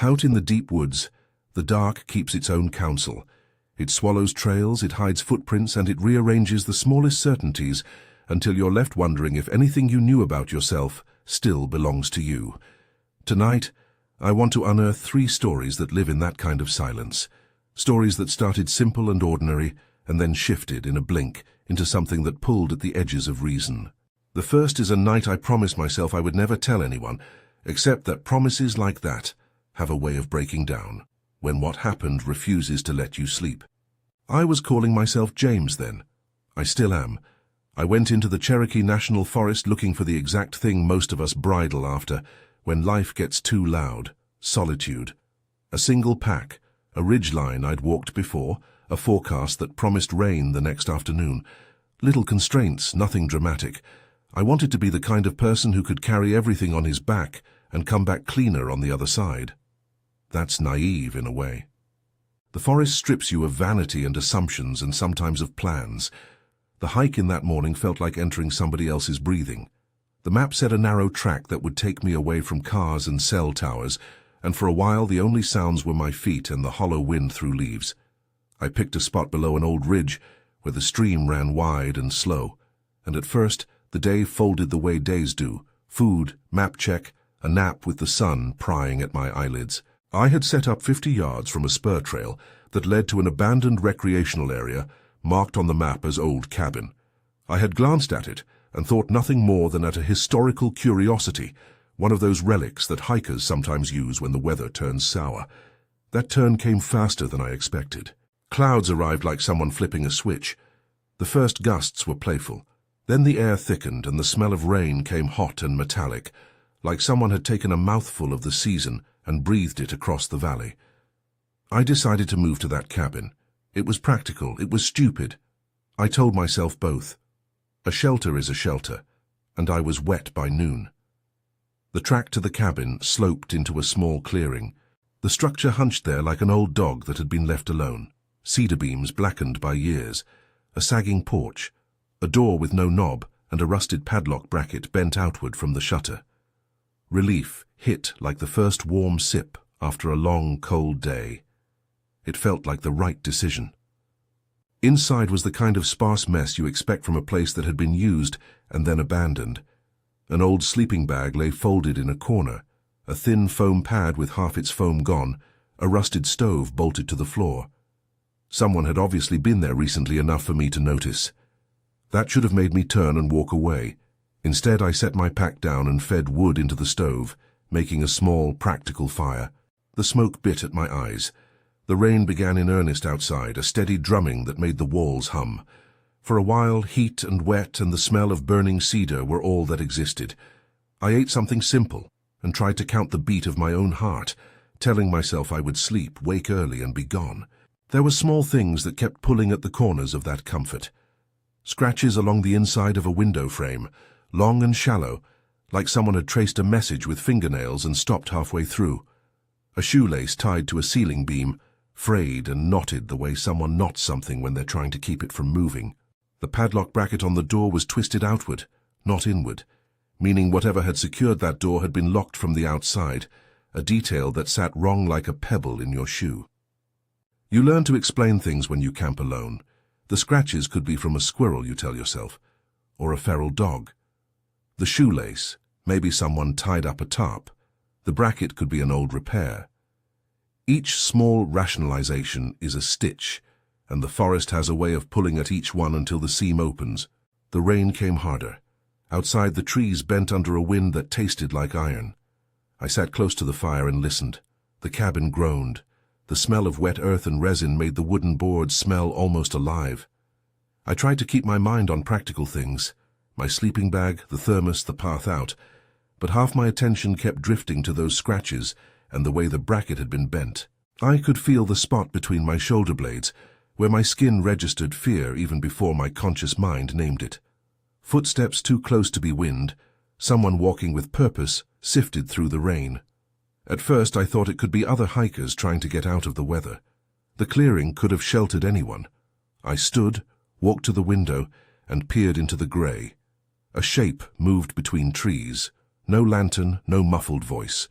Out in the deep woods, the dark keeps its own counsel. It swallows trails, it hides footprints, and it rearranges the smallest certainties until you're left wondering if anything you knew about yourself still belongs to you. Tonight, I want to unearth 3 stories that live in that kind of silence. Stories that started simple and ordinary and then shifted in a blink into something that pulled at the edges of reason. The first is a night I promised myself I would never tell anyone, except that promises like that have a way of breaking down when what happened refuses to let you sleep. I was calling myself James then. I still am. I went into the Cherokee National Forest looking for the exact thing most of us bridle after when life gets too loud: solitude. A single pack, a ridgeline I'd walked before, a forecast that promised rain the next afternoon. Little constraints, nothing dramatic. I wanted to be the kind of person who could carry everything on his back and come back cleaner on the other side. That's naive in a way. The forest strips you of vanity and assumptions and sometimes of plans. The hike in that morning felt like entering somebody else's breathing. The map set a narrow track that would take me away from cars and cell towers, and for a while the only sounds were my feet and the hollow wind through leaves. I picked a spot below an old ridge where the stream ran wide and slow, and at first the day folded the way days do: food, map check, a nap with the sun prying at my eyelids. I had set up 50 yards from a spur trail that led to an abandoned recreational area marked on the map as Old Cabin. I had glanced at it and thought nothing more than at a historical curiosity, one of those relics that hikers sometimes use when the weather turns sour. That turn came faster than I expected. Clouds arrived like someone flipping a switch. The first gusts were playful. Then the air thickened and the smell of rain came hot and metallic, like someone had taken a mouthful of the season and breathed it across the valley. I decided to move to that cabin. It was practical, it was stupid. I told myself both. A shelter is a shelter, and I was wet by noon. The track to the cabin sloped into a small clearing. The structure hunched there like an old dog that had been left alone. Cedar beams blackened by years, a sagging porch, a door with no knob, and a rusted padlock bracket bent outward from the shutter. Relief hit like the first warm sip after a long, cold day. It felt like the right decision. Inside was the kind of sparse mess you expect from a place that had been used and then abandoned. An old sleeping bag lay folded in a corner, a thin foam pad with half its foam gone, a rusted stove bolted to the floor. Someone had obviously been there recently enough for me to notice. That should have made me turn and walk away. Instead, I set my pack down and fed wood into the stove, making a small, practical fire. The smoke bit at my eyes. The rain began in earnest outside, a steady drumming that made the walls hum. For a while, heat and wet and the smell of burning cedar were all that existed. I ate something simple and tried to count the beat of my own heart, telling myself I would sleep, wake early, and be gone. There were small things that kept pulling at the corners of that comfort. Scratches along the inside of a window frame, long and shallow, like someone had traced a message with fingernails and stopped halfway through. A shoelace tied to a ceiling beam, frayed and knotted the way someone knots something when they're trying to keep it from moving. The padlock bracket on the door was twisted outward, not inward, meaning whatever had secured that door had been locked from the outside, a detail that sat wrong like a pebble in your shoe. You learn to explain things when you camp alone. The scratches could be from a squirrel, you tell yourself, or a feral dog. The shoelace, maybe someone tied up a tarp. The bracket could be an old repair. Each small rationalization is a stitch, and the forest has a way of pulling at each one until the seam opens. The rain came harder. Outside, the trees bent under a wind that tasted like iron. I sat close to the fire and listened. The cabin groaned. The smell of wet earth and resin made the wooden boards smell almost alive. I tried to keep my mind on practical things, my sleeping bag, the thermos, the path out, but half my attention kept drifting to those scratches and the way the bracket had been bent. I could feel the spot between my shoulder blades, where my skin registered fear even before my conscious mind named it. Footsteps too close to be wind, someone walking with purpose, sifted through the rain. At first I thought it could be other hikers trying to get out of the weather. The clearing could have sheltered anyone. I stood, walked to the window, and peered into the grey. A shape moved between trees. No lantern, no muffled voice.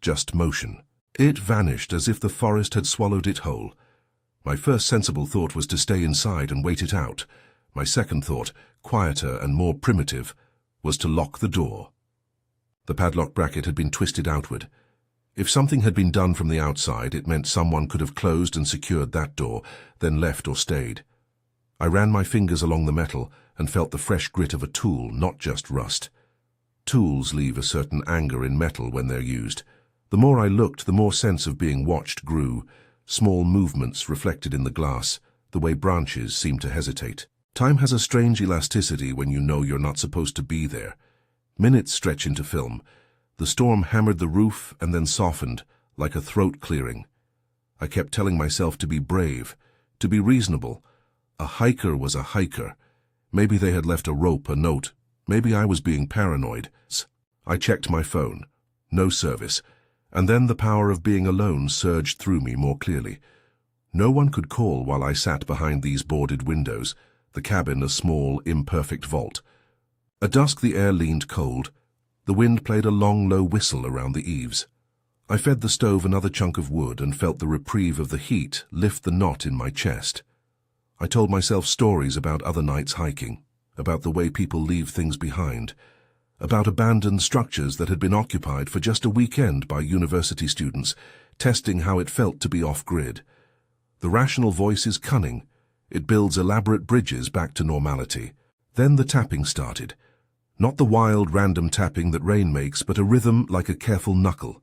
Just motion. It vanished as if the forest had swallowed it whole. My first sensible thought was to stay inside and wait it out. My second thought, quieter and more primitive, was to lock the door. The padlock bracket had been twisted outward. If something had been done from the outside, it meant someone could have closed and secured that door, then left or stayed. I ran my fingers along the metal and felt the fresh grit of a tool, not just rust. Tools leave a certain anger in metal when they're used. The more I looked, the more sense of being watched grew. Small movements reflected in the glass, the way branches seemed to hesitate. Time has a strange elasticity when you know you're not supposed to be there. Minutes stretch into film. The storm hammered the roof and then softened, like a throat clearing. I kept telling myself to be brave, to be reasonable. A hiker was a hiker. Maybe they had left a rope, a note. Maybe I was being paranoid. I checked my phone. No service. And then the power of being alone surged through me more clearly. No one could call while I sat behind these boarded windows, the cabin a small, imperfect vault. At dusk the air leaned cold. The wind played a long, low whistle around the eaves. I fed the stove another chunk of wood and felt the reprieve of the heat lift the knot in my chest. I told myself stories about other nights hiking, about the way people leave things behind, about abandoned structures that had been occupied for just a weekend by university students, testing how it felt to be off-grid. The rational voice is cunning. It builds elaborate bridges back to normality. Then the tapping started. Not the wild, random tapping that rain makes, but a rhythm like a careful knuckle.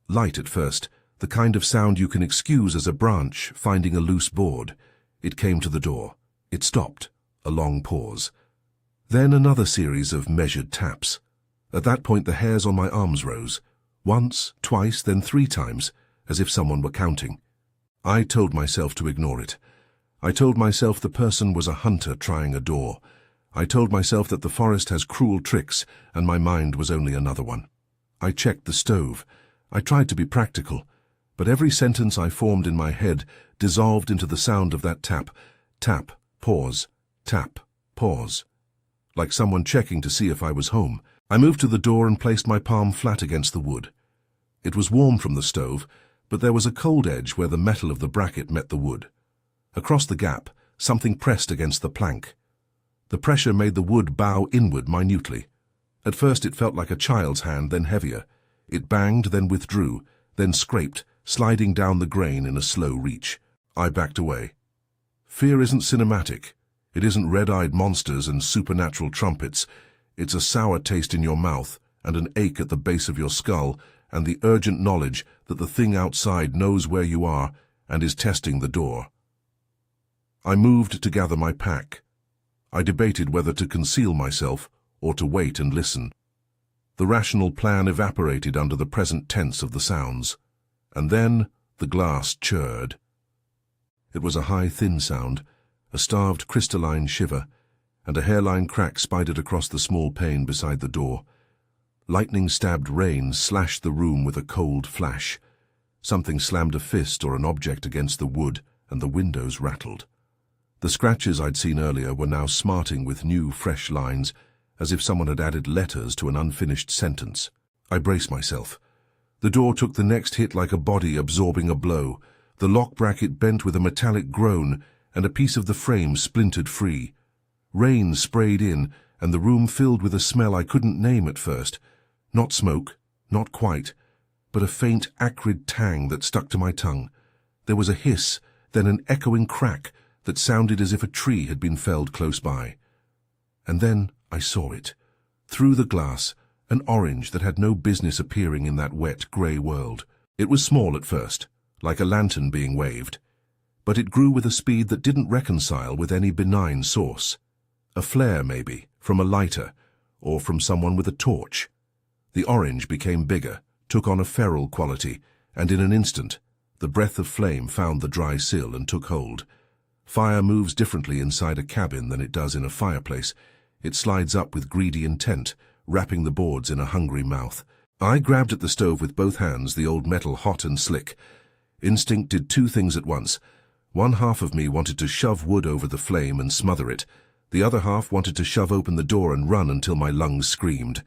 Light at first, the kind of sound you can excuse as a branch finding a loose board. It came to the door. It stopped. A long pause. Then another series of measured taps. At that point the hairs on my arms rose. Once, twice, then 3 times, as if someone were counting. I told myself to ignore it. I told myself the person was a hunter trying a door. I told myself that the forest has cruel tricks, and my mind was only another one. I checked the stove. I tried to be practical, but every sentence I formed in my head dissolved into the sound of that tap. Tap, pause, tap, pause. Like someone checking to see if I was home. I moved to the door and placed my palm flat against the wood. It was warm from the stove, but there was a cold edge where the metal of the bracket met the wood. Across the gap, something pressed against the plank. The pressure made the wood bow inward minutely. At first it felt like a child's hand, then heavier. It banged, then withdrew, then scraped, sliding down the grain in a slow reach. I backed away. Fear isn't cinematic. It isn't red-eyed monsters and supernatural trumpets. It's a sour taste in your mouth and an ache at the base of your skull and the urgent knowledge that the thing outside knows where you are and is testing the door. I moved to gather my pack. I debated whether to conceal myself or to wait and listen. The rational plan evaporated under the present tense of the sounds. And then the glass churred. It was a high, thin sound, a starved crystalline shiver, and a hairline crack spidered across the small pane beside the door. Lightning-stabbed rain slashed the room with a cold flash. Something slammed a fist or an object against the wood, and the windows rattled. The scratches I'd seen earlier were now smarting with new, fresh lines, as if someone had added letters to an unfinished sentence. I braced myself. The door took the next hit like a body absorbing a blow. The lock bracket bent with a metallic groan, and a piece of the frame splintered free. Rain sprayed in, and the room filled with a smell I couldn't name at first. Not smoke, not quite, but a faint, acrid tang that stuck to my tongue. There was a hiss, then an echoing crack that sounded as if a tree had been felled close by. And then I saw it. Through the glass, an orange that had no business appearing in that wet, grey world. It was small at first, like a lantern being waved, but it grew with a speed that didn't reconcile with any benign source. A flare, maybe, from a lighter, or from someone with a torch. The orange became bigger, took on a feral quality, and in an instant, the breath of flame found the dry sill and took hold. Fire moves differently inside a cabin than it does in a fireplace. It slides up with greedy intent, wrapping the boards in a hungry mouth. I grabbed at the stove with both hands, the old metal hot and slick. Instinct did 2 things at once. One half of me wanted to shove wood over the flame and smother it. The other half wanted to shove open the door and run until my lungs screamed.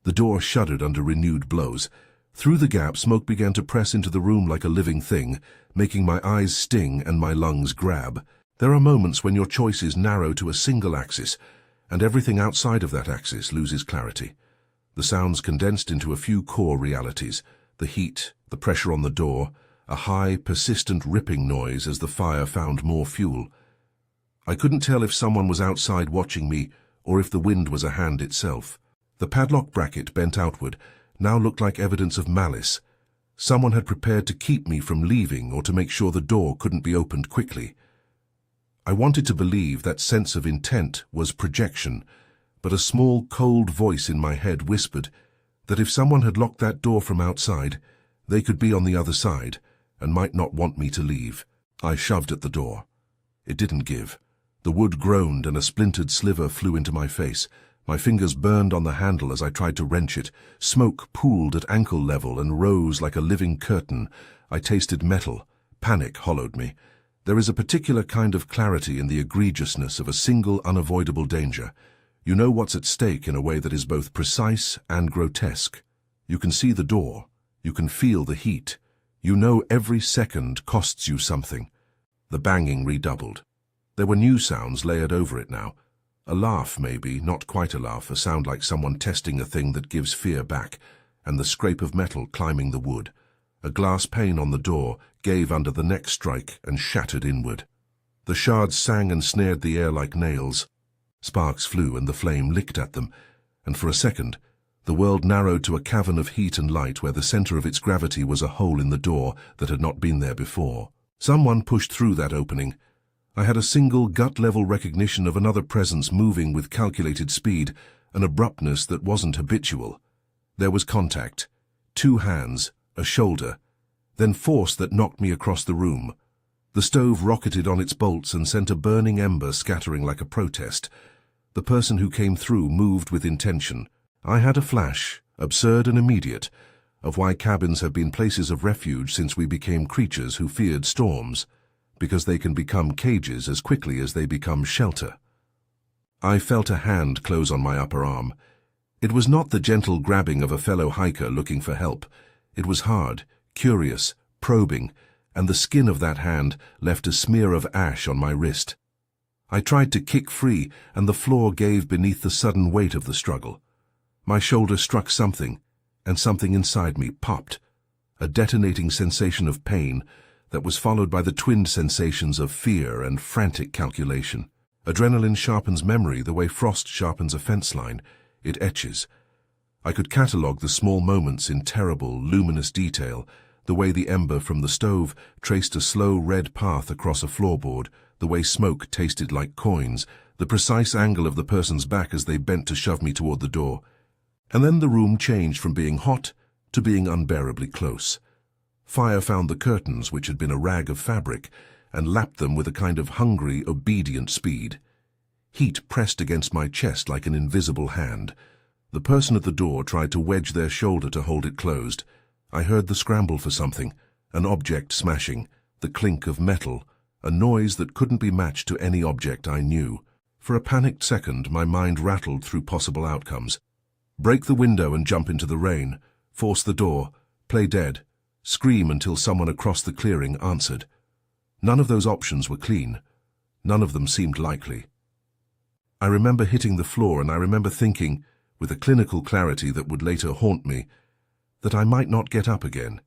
The door shuddered under renewed blows. Through the gap, smoke began to press into the room like a living thing, making my eyes sting and my lungs grab. There are moments when your choices narrow to a single axis, and everything outside of that axis loses clarity. The sounds condensed into a few core realities: the heat, the pressure on the door, a high, persistent ripping noise as the fire found more fuel. I couldn't tell if someone was outside watching me or if the wind was a hand itself. The padlock bracket, bent outward, now looked like evidence of malice. Someone had prepared to keep me from leaving or to make sure the door couldn't be opened quickly. I wanted to believe that sense of intent was projection, but a small, cold voice in my head whispered that if someone had locked that door from outside, they could be on the other side and might not want me to leave. I shoved at the door. It didn't give. The wood groaned and a splintered sliver flew into my face. My fingers burned on the handle as I tried to wrench it. Smoke pooled at ankle level and rose like a living curtain. I tasted metal. Panic hollowed me. There is a particular kind of clarity in the egregiousness of a single unavoidable danger. You know what's at stake in a way that is both precise and grotesque. You can see the door. You can feel the heat. You know every second costs you something. The banging redoubled. There were new sounds layered over it now. A laugh, maybe, not quite a laugh, a sound like someone testing a thing that gives fear back, and the scrape of metal climbing the wood. A glass pane on the door gave under the next strike and shattered inward. The shards sang and snared the air like nails. Sparks flew and the flame licked at them, and for a second, the world narrowed to a cavern of heat and light where the center of its gravity was a hole in the door that had not been there before. Someone pushed through that opening. I had a single gut-level recognition of another presence moving with calculated speed, an abruptness that wasn't habitual. There was contact. 2 hands, a shoulder, then force that knocked me across the room. The stove rocketed on its bolts and sent a burning ember scattering like a protest. The person who came through moved with intention. I had a flash, absurd and immediate, of why cabins have been places of refuge since we became creatures who feared storms, because they can become cages as quickly as they become shelter. I felt a hand close on my upper arm. It was not the gentle grabbing of a fellow hiker looking for help. It was hard, curious, probing, and the skin of that hand left a smear of ash on my wrist. I tried to kick free, and the floor gave beneath the sudden weight of the struggle. My shoulder struck something, and something inside me popped, a detonating sensation of pain that was followed by the twinned sensations of fear and frantic calculation. Adrenaline sharpens memory the way frost sharpens a fence line. It etches. I could catalogue the small moments in terrible, luminous detail, the way the ember from the stove traced a slow red path across a floorboard, the way smoke tasted like coins, the precise angle of the person's back as they bent to shove me toward the door. And then the room changed from being hot to being unbearably close. Fire found the curtains, which had been a rag of fabric, and lapped them with a kind of hungry, obedient speed. Heat pressed against my chest like an invisible hand. The person at the door tried to wedge their shoulder to hold it closed. I heard the scramble for something, an object smashing, the clink of metal, a noise that couldn't be matched to any object I knew. For a panicked second, my mind rattled through possible outcomes. Break the window and jump into the rain, force the door, play dead, scream until someone across the clearing answered. None of those options were clean. None of them seemed likely. I remember hitting the floor, and I remember thinking, with a clinical clarity that would later haunt me, that I might not get up again.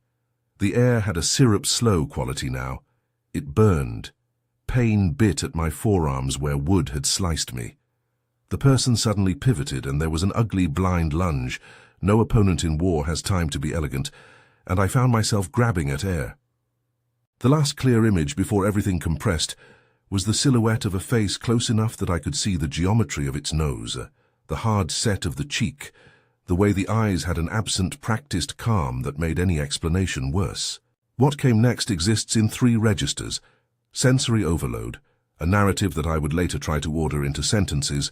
The air had a syrup-slow quality now. It burned. Pain bit at my forearms where wood had sliced me. The person suddenly pivoted, and there was an ugly blind lunge. No opponent in war has time to be elegant, and I found myself grabbing at air. The last clear image before everything compressed was the silhouette of a face close enough that I could see the geometry of its nose, the hard set of the cheek, the way the eyes had an absent, practiced calm that made any explanation worse. What came next exists in 3 registers: sensory overload, a narrative that I would later try to order into sentences,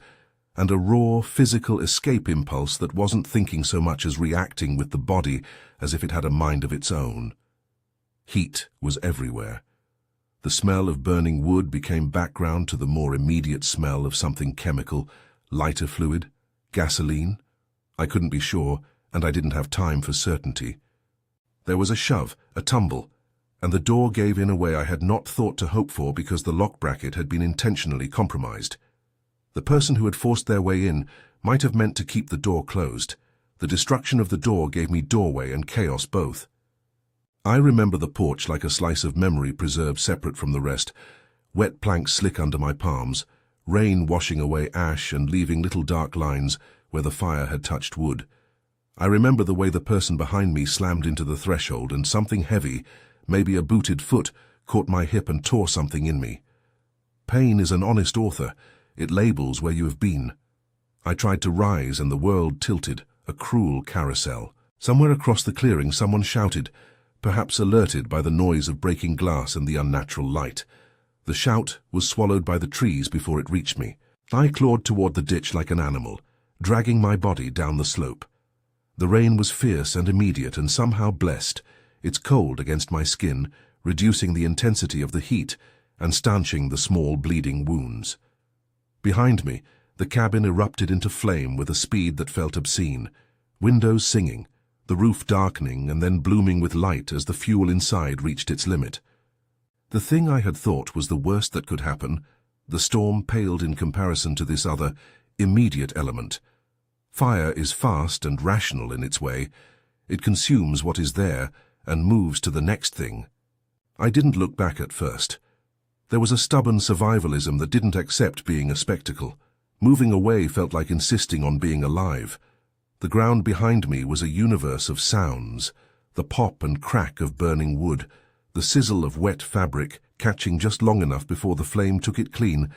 and a raw, physical escape impulse that wasn't thinking so much as reacting with the body as if it had a mind of its own. Heat was everywhere. The smell of burning wood became background to the more immediate smell of something chemical, lighter fluid, gasoline. I couldn't be sure, and I didn't have time for certainty. There was a shove, a tumble, and the door gave in a way I had not thought to hope for because the lock bracket had been intentionally compromised. The person who had forced their way in might have meant to keep the door closed. The destruction of the door gave me doorway and chaos both. I remember the porch like a slice of memory preserved separate from the rest, wet planks slick under my palms, rain washing away ash and leaving little dark lines where the fire had touched wood. I remember the way the person behind me slammed into the threshold and something heavy, maybe a booted foot, caught my hip and tore something in me. Pain is an honest author. It labels where you have been. I tried to rise and the world tilted, a cruel carousel. Somewhere across the clearing someone shouted, perhaps alerted by the noise of breaking glass and the unnatural light. The shout was swallowed by the trees before it reached me. I clawed toward the ditch like an animal, dragging my body down the slope. The rain was fierce and immediate and somehow blessed, its cold against my skin, reducing the intensity of the heat and stanching the small bleeding wounds. Behind me, the cabin erupted into flame with a speed that felt obscene, windows singing, the roof darkening and then blooming with light as the fuel inside reached its limit. The thing I had thought was the worst that could happen, the storm paled in comparison to this other, immediate element. Fire is fast and rational in its way. It consumes what is there and moves to the next thing. I didn't look back at first. There was a stubborn survivalism that didn't accept being a spectacle. Moving away felt like insisting on being alive. The ground behind me was a universe of sounds, the pop and crack of burning wood, the sizzle of wet fabric catching just long enough before the flame took it clean,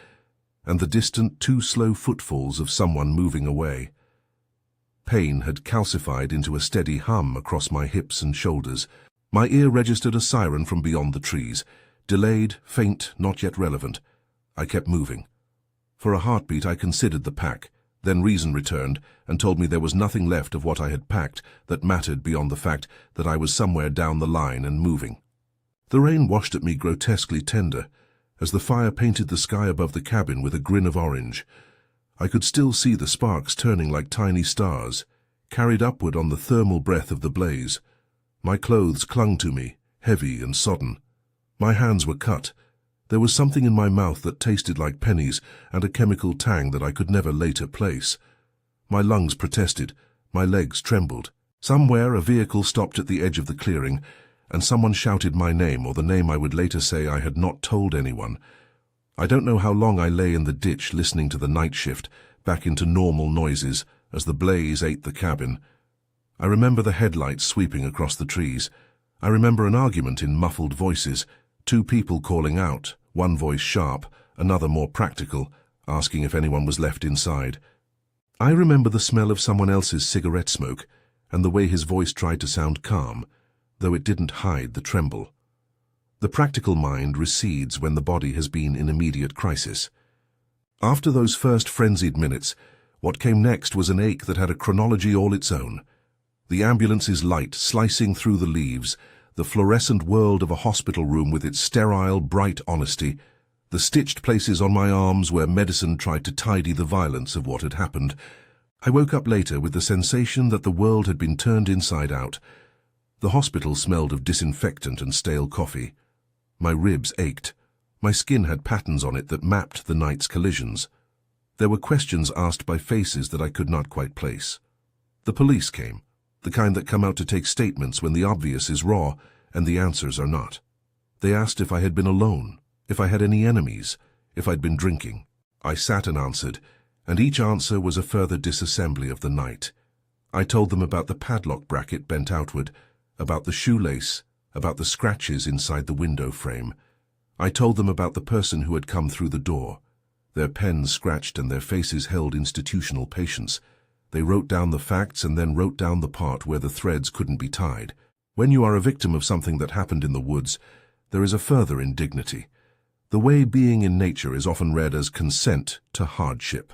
and the distant, too slow footfalls of someone moving away. Pain had calcified into a steady hum across my hips and shoulders. My ear registered a siren from beyond the trees. Delayed, faint, not yet relevant. I kept moving. For a heartbeat I considered the pack, then reason returned and told me there was nothing left of what I had packed that mattered beyond the fact that I was somewhere down the line and moving. The rain washed at me grotesquely tender, as the fire painted the sky above the cabin with a grin of orange. I could still see the sparks turning like tiny stars, carried upward on the thermal breath of the blaze. My clothes clung to me, heavy and sodden. My hands were cut. There was something in my mouth that tasted like pennies and a chemical tang that I could never later place. My lungs protested, my legs trembled. Somewhere a vehicle stopped at the edge of the clearing, and someone shouted my name, or the name I would later say I had not told anyone. I don't know how long I lay in the ditch listening to the night shift, back into normal noises, as the blaze ate the cabin. I remember the headlights sweeping across the trees. I remember an argument in muffled voices, two people calling out, one voice sharp, another more practical, asking if anyone was left inside. I remember the smell of someone else's cigarette smoke, and the way his voice tried to sound calm, though it didn't hide the tremble. The practical mind recedes when the body has been in immediate crisis. After those first frenzied minutes, what came next was an ache that had a chronology all its own. The ambulance's light slicing through the leaves, the fluorescent world of a hospital room with its sterile, bright honesty, the stitched places on my arms where medicine tried to tidy the violence of what had happened. I woke up later with the sensation that the world had been turned inside out. The hospital smelled of disinfectant and stale coffee. My ribs ached. My skin had patterns on it that mapped the night's collisions. There were questions asked by faces that I could not quite place. The police came, the kind that come out to take statements when the obvious is raw and the answers are not. They asked if I had been alone, if I had any enemies, if I'd been drinking. I sat and answered, and each answer was a further disassembly of the night. I told them about the padlock bracket bent outward, about the shoelace, about the scratches inside the window frame. I told them about the person who had come through the door. Their pens scratched and their faces held institutional patience. They wrote down the facts and then wrote down the part where the threads couldn't be tied. When you are a victim of something that happened in the woods, there is a further indignity. The way being in nature is often read as consent to hardship.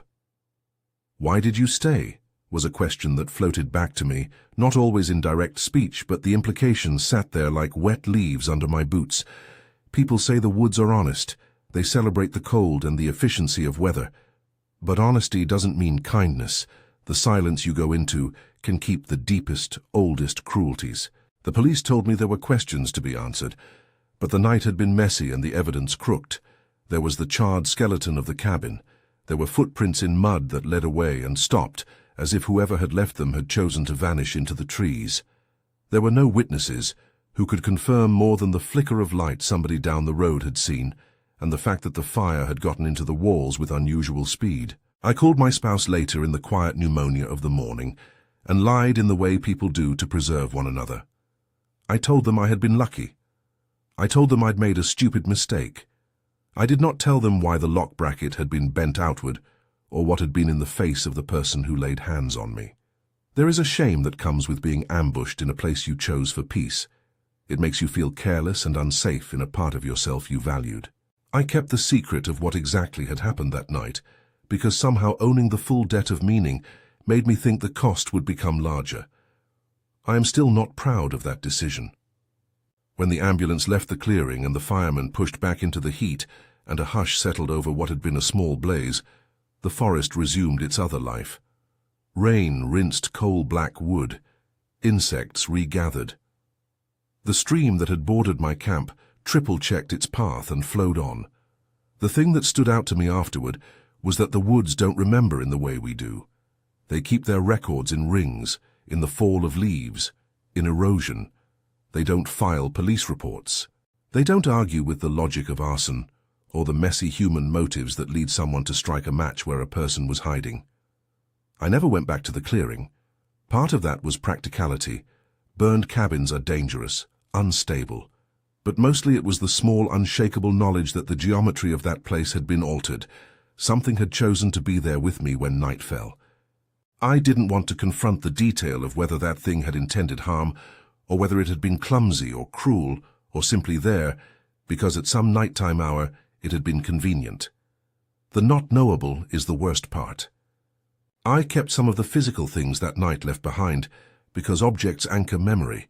"Why did you stay?" was a question that floated back to me, not always in direct speech, but the implications sat there like wet leaves under my boots. People say the woods are honest. They celebrate the cold and the efficiency of weather. But honesty doesn't mean kindness. The silence you go into can keep the deepest, oldest cruelties. The police told me there were questions to be answered, but the night had been messy and the evidence crooked. There was the charred skeleton of the cabin. There were footprints in mud that led away and stopped, as if whoever had left them had chosen to vanish into the trees. There were no witnesses who could confirm more than the flicker of light somebody down the road had seen, and the fact that the fire had gotten into the walls with unusual speed. I called my spouse later in the quiet pneumonia of the morning, and lied in the way people do to preserve one another. I told them I had been lucky. I told them I'd made a stupid mistake. I did not tell them why the lock bracket had been bent outward, or what had been in the face of the person who laid hands on me. There is a shame that comes with being ambushed in a place you chose for peace. It makes you feel careless and unsafe in a part of yourself you valued. I kept the secret of what exactly had happened that night, because somehow owning the full debt of meaning made me think the cost would become larger. I am still not proud of that decision. When the ambulance left the clearing and the firemen pushed back into the heat and a hush settled over what had been a small blaze, the forest resumed its other life. Rain rinsed coal-black wood. Insects regathered. The stream that had bordered my camp triple-checked its path and flowed on. The thing that stood out to me afterward was that the woods don't remember in the way we do. They keep their records in rings, in the fall of leaves, in erosion. They don't file police reports. They don't argue with the logic of arson, or the messy human motives that lead someone to strike a match where a person was hiding. I never went back to the clearing. Part of that was practicality. Burned cabins are dangerous, unstable. But mostly it was the small, unshakable knowledge that the geometry of that place had been altered. Something had chosen to be there with me when night fell. I didn't want to confront the detail of whether that thing had intended harm, or whether it had been clumsy or cruel, or simply there, because at some nighttime hour it had been convenient. The not knowable is the worst part. I kept some of the physical things that night left behind, because objects anchor memory.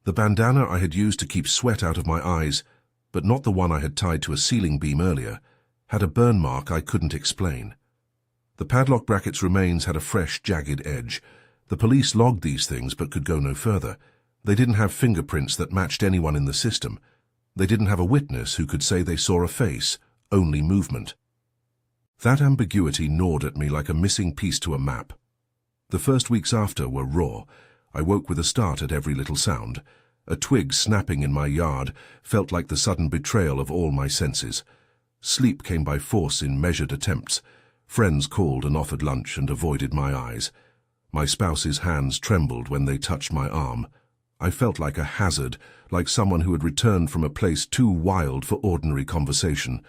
The bandana I had used to keep sweat out of my eyes, but not the one I had tied to a ceiling beam earlier, had a burn mark I couldn't explain. The padlock bracket's remains had a fresh, jagged edge. The police logged these things but could go no further. They didn't have fingerprints that matched anyone in the system. They didn't have a witness who could say they saw a face, only movement. That ambiguity gnawed at me like a missing piece to a map. The first weeks after were raw. I woke with a start at every little sound. A twig snapping in my yard felt like the sudden betrayal of all my senses. Sleep came by force in measured attempts. Friends called and offered lunch and avoided my eyes. My spouse's hands trembled when they touched my arm. I felt like a hazard, like someone who had returned from a place too wild for ordinary conversation.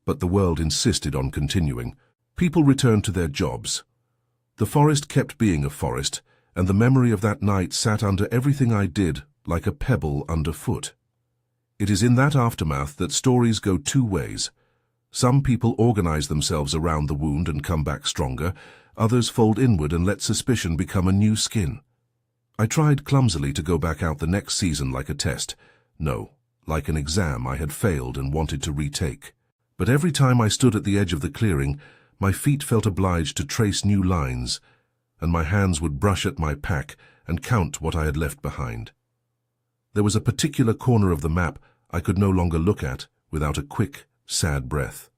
But the world insisted on continuing. People returned to their jobs. The forest kept being a forest, and the memory of that night sat under everything I did like a pebble underfoot. It is in that aftermath that stories go two ways. Some people organize themselves around the wound and come back stronger. Others fold inward and let suspicion become a new skin. I tried clumsily to go back out the next season like a test. No, like an exam I had failed and wanted to retake. But every time I stood at the edge of the clearing, my feet felt obliged to trace new lines, and my hands would brush at my pack and count what I had left behind. There was a particular corner of the map I could no longer look at without a quick, sad breath.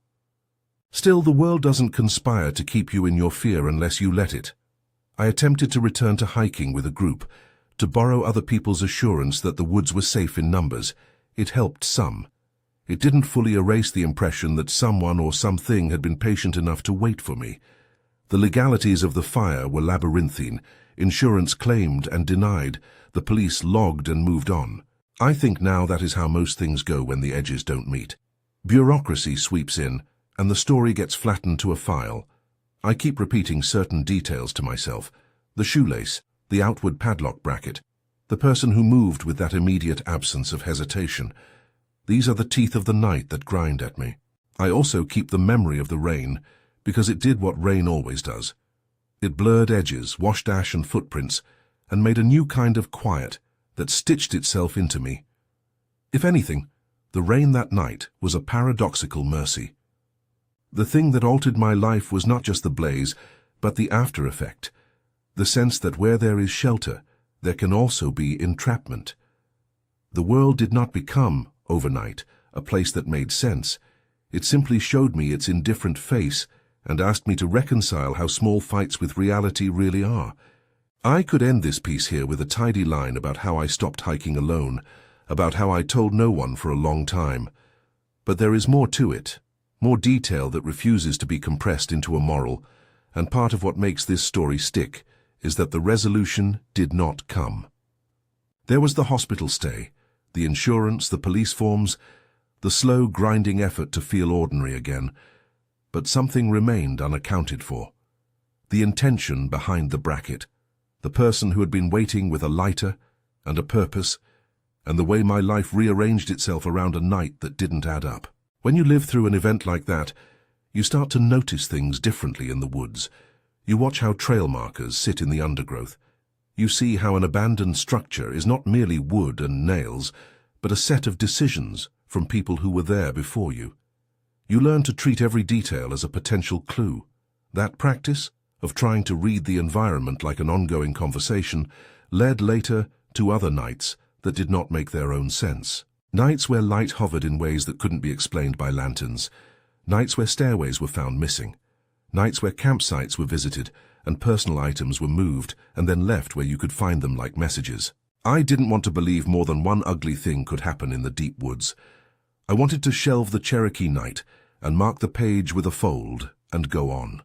Still, the world doesn't conspire to keep you in your fear unless you let it. I attempted to return to hiking with a group, to borrow other people's assurance that the woods were safe in numbers. It helped some. It didn't fully erase the impression that someone or something had been patient enough to wait for me. The legalities of the fire were labyrinthine. Insurance claimed and denied. The police logged and moved on. I think now that is how most things go when the edges don't meet. Bureaucracy sweeps in, and the story gets flattened to a file. I keep repeating certain details to myself. The shoelace, the outward padlock bracket, the person who moved with that immediate absence of hesitation. These are the teeth of the night that grind at me. I also keep the memory of the rain, because it did what rain always does. It blurred edges, washed ash and footprints, and made a new kind of quiet that stitched itself into me. If anything, the rain that night was a paradoxical mercy. The thing that altered my life was not just the blaze, but the after effect, the sense that where there is shelter, there can also be entrapment. The world did not become, overnight, a place that made sense. It simply showed me its indifferent face and asked me to reconcile how small fights with reality really are. I could end this piece here with a tidy line about how I stopped hiking alone, about how I told no one for a long time. But there is more to it, more detail that refuses to be compressed into a moral, and part of what makes this story stick is that the resolution did not come. There was the hospital stay, the insurance, the police forms, the slow, grinding effort to feel ordinary again, but something remained unaccounted for. The intention behind the bracket, the person who had been waiting with a lighter and a purpose, and the way my life rearranged itself around a night that didn't add up. When you live through an event like that, you start to notice things differently in the woods. You watch how trail markers sit in the undergrowth. You see how an abandoned structure is not merely wood and nails, but a set of decisions from people who were there before you. You learn to treat every detail as a potential clue. That practice of trying to read the environment like an ongoing conversation led later to other nights that did not make their own sense. Nights where light hovered in ways that couldn't be explained by lanterns. Nights where stairways were found missing. Nights where campsites were visited and personal items were moved and then left where you could find them like messages. I didn't want to believe more than one ugly thing could happen in the deep woods. I wanted to shelve the Cherokee night and mark the page with a fold and go on.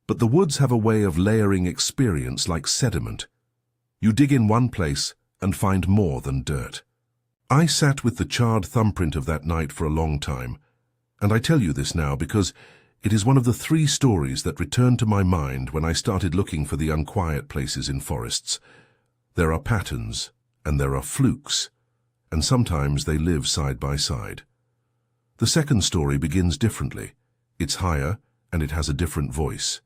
But the woods have a way of layering experience like sediment. You dig in one place and find more than dirt. I sat with the charred thumbprint of that night for a long time, and I tell you this now because it is one of the 3 stories that returned to my mind when I started looking for the unquiet places in forests. There are patterns, and there are flukes, and sometimes they live side by side. The second story begins differently. It's higher, and it has a different voice.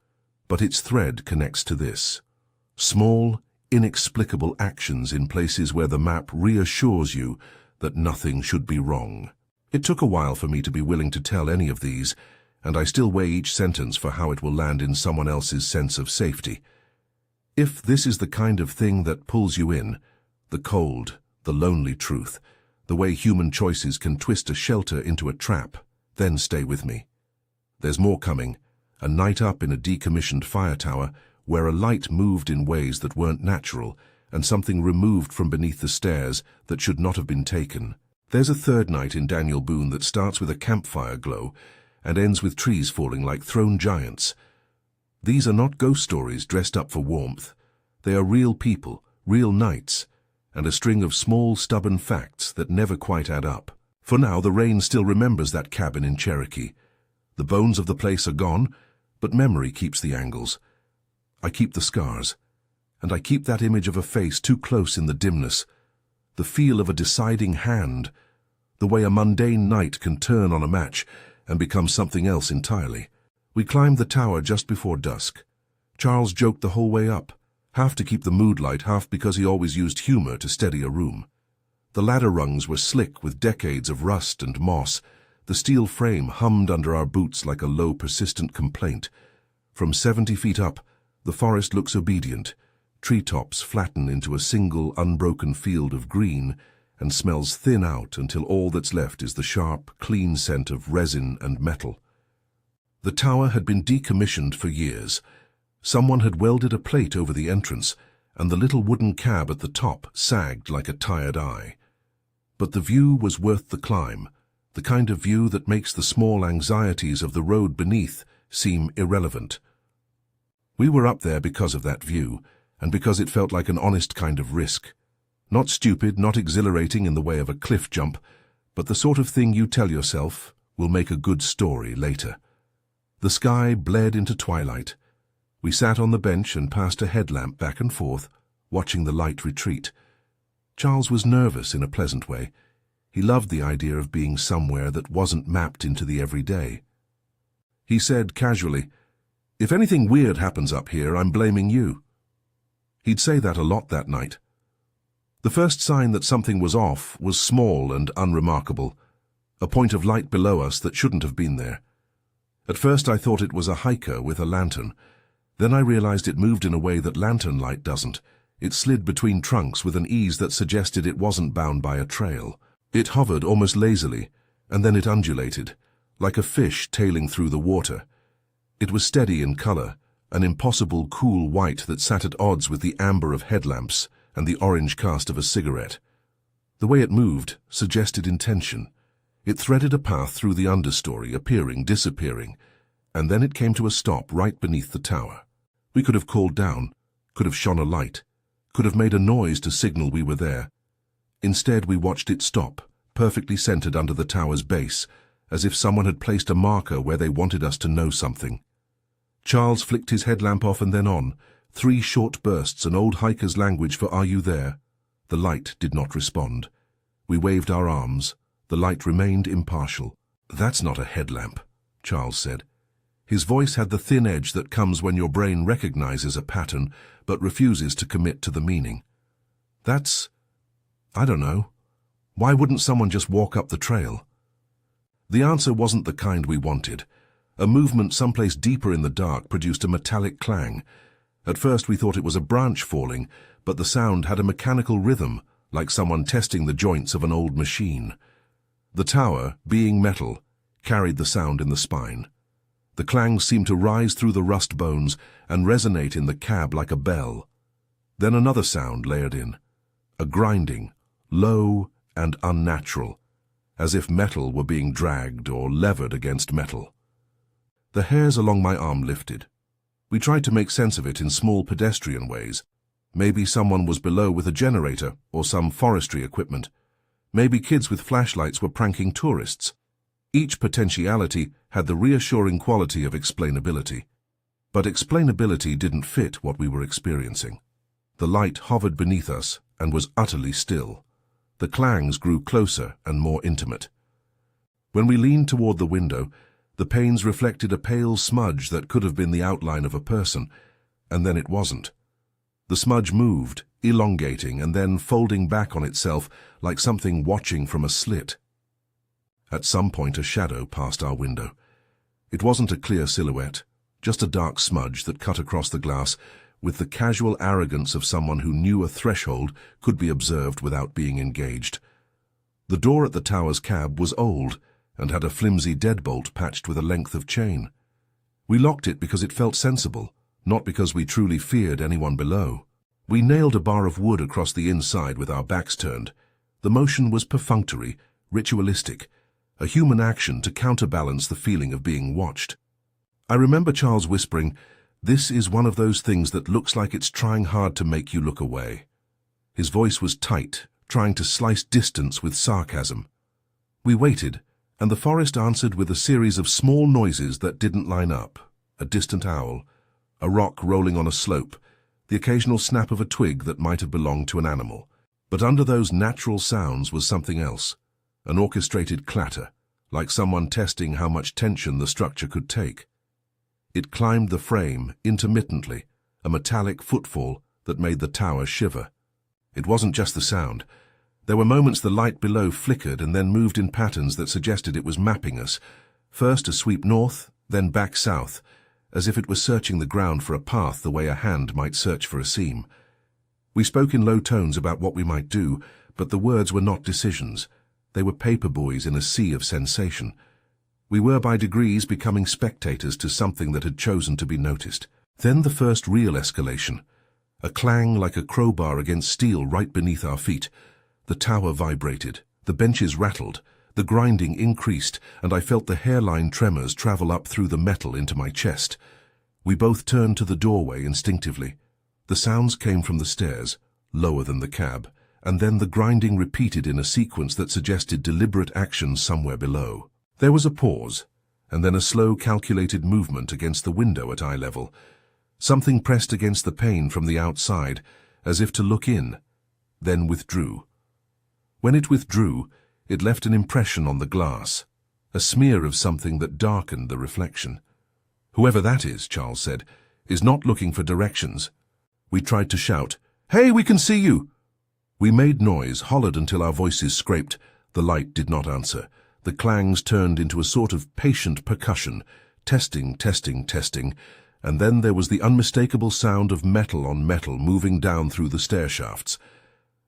But its thread connects to this. Small, inexplicable actions in places where the map reassures you that nothing should be wrong. It took a while for me to be willing to tell any of these, and I still weigh each sentence for how it will land in someone else's sense of safety. If this is the kind of thing that pulls you in, the cold, the lonely truth, the way human choices can twist a shelter into a trap, then stay with me. There's more coming. A night up in a decommissioned fire tower where a light moved in ways that weren't natural and something removed from beneath the stairs that should not have been taken. There's a third night in Daniel Boone that starts with a campfire glow and ends with trees falling like thrown giants. These are not ghost stories dressed up for warmth. They are real people, real nights, and a string of small, stubborn facts that never quite add up. For now, the rain still remembers that cabin in Cherokee. The bones of the place are gone, but memory keeps the angles. I keep the scars, and I keep that image of a face too close in the dimness, the feel of a deciding hand, the way a mundane night can turn on a match and become something else entirely. We climbed the tower just before dusk. Charles joked the whole way up, half to keep the mood light, half because he always used humor to steady a room. The ladder rungs were slick with decades of rust and moss. The steel frame hummed under our boots like a low, persistent complaint. From 70 feet up, the forest looks obedient. Treetops flatten into a single, unbroken field of green and smells thin out until all that's left is the sharp, clean scent of resin and metal. The tower had been decommissioned for years. Someone had welded a plate over the entrance, and the little wooden cab at the top sagged like a tired eye. But the view was worth the climb. The kind of view that makes the small anxieties of the road beneath seem irrelevant. We were up there because of that view, and because it felt like an honest kind of risk. Not stupid, not exhilarating in the way of a cliff jump, but the sort of thing you tell yourself will make a good story later. The sky bled into twilight. We sat on the bench and passed a headlamp back and forth, watching the light retreat. Charles was nervous in a pleasant way. He loved the idea of being somewhere that wasn't mapped into the everyday. He said casually, "If anything weird happens up here, I'm blaming you." He'd say that a lot that night. The first sign that something was off was small and unremarkable, a point of light below us that shouldn't have been there. At first I thought it was a hiker with a lantern. Then I realized it moved in a way that lantern light doesn't. It slid between trunks with an ease that suggested it wasn't bound by a trail. It hovered almost lazily, and then it undulated, like a fish tailing through the water. It was steady in color, an impossible cool white that sat at odds with the amber of headlamps and the orange cast of a cigarette. The way it moved suggested intention. It threaded a path through the understory, appearing, disappearing, and then it came to a stop right beneath the tower. We could have called down, could have shone a light, could have made a noise to signal we were there. Instead, we watched it stop, perfectly centered under the tower's base, as if someone had placed a marker where they wanted us to know something. Charles flicked his headlamp off and then on, 3 short bursts, an old hiker's language for "Are you there?" The light did not respond. We waved our arms. The light remained impartial. "That's not a headlamp," Charles said. His voice had the thin edge that comes when your brain recognizes a pattern but refuses to commit to the meaning. "That's... I don't know. Why wouldn't someone just walk up the trail?" The answer wasn't the kind we wanted. A movement someplace deeper in the dark produced a metallic clang. At first we thought it was a branch falling, but the sound had a mechanical rhythm, like someone testing the joints of an old machine. The tower, being metal, carried the sound in the spine. The clang seemed to rise through the rust bones and resonate in the cab like a bell. Then another sound layered in, a grinding, low and unnatural, as if metal were being dragged or levered against metal. The hairs along my arm lifted. We tried to make sense of it in small pedestrian ways. Maybe someone was below with a generator or some forestry equipment. Maybe kids with flashlights were pranking tourists. Each potentiality had the reassuring quality of explainability. But explainability didn't fit what we were experiencing. The light hovered beneath us and was utterly still. The clangs grew closer and more intimate. When we leaned toward the window, the panes reflected a pale smudge that could have been the outline of a person, and then it wasn't. The smudge moved, elongating and then folding back on itself like something watching from a slit. At some point a shadow passed our window. It wasn't a clear silhouette, just a dark smudge that cut across the glass with the casual arrogance of someone who knew a threshold could be observed without being engaged. The door at the tower's cab was old and had a flimsy deadbolt patched with a length of chain. We locked it because it felt sensible, not because we truly feared anyone below. We nailed a bar of wood across the inside with our backs turned. The motion was perfunctory, ritualistic, a human action to counterbalance the feeling of being watched. I remember Charles whispering, "This is one of those things that looks like it's trying hard to make you look away." His voice was tight, trying to slice distance with sarcasm. We waited, and the forest answered with a series of small noises that didn't line up. A distant owl, a rock rolling on a slope, the occasional snap of a twig that might have belonged to an animal. But under those natural sounds was something else, an orchestrated clatter, like someone testing how much tension the structure could take. It climbed the frame intermittently, a metallic footfall that made the tower shiver. It wasn't just the sound. There were moments the light below flickered and then moved in patterns that suggested it was mapping us, first a sweep north, then back south, as if it was searching the ground for a path the way a hand might search for a seam. We spoke in low tones about what we might do, but the words were not decisions. They were paper buoys in a sea of sensation. We were by degrees becoming spectators to something that had chosen to be noticed. Then the first real escalation, a clang like a crowbar against steel right beneath our feet. The tower vibrated, the benches rattled, the grinding increased, and I felt the hairline tremors travel up through the metal into my chest. We both turned to the doorway instinctively. The sounds came from the stairs, lower than the cab, and then the grinding repeated in a sequence that suggested deliberate action somewhere below. There was a pause, and then a slow, calculated movement against the window at eye level. Something pressed against the pane from the outside, as if to look in, then withdrew. When it withdrew, it left an impression on the glass, a smear of something that darkened the reflection. "Whoever that is," Charles said, "is not looking for directions." We tried to shout, "Hey, we can see you!" We made noise, hollered until our voices scraped. The light did not answer. The clangs turned into a sort of patient percussion, testing, testing, testing, And then there was the unmistakable sound of metal on metal moving down through the stair shafts.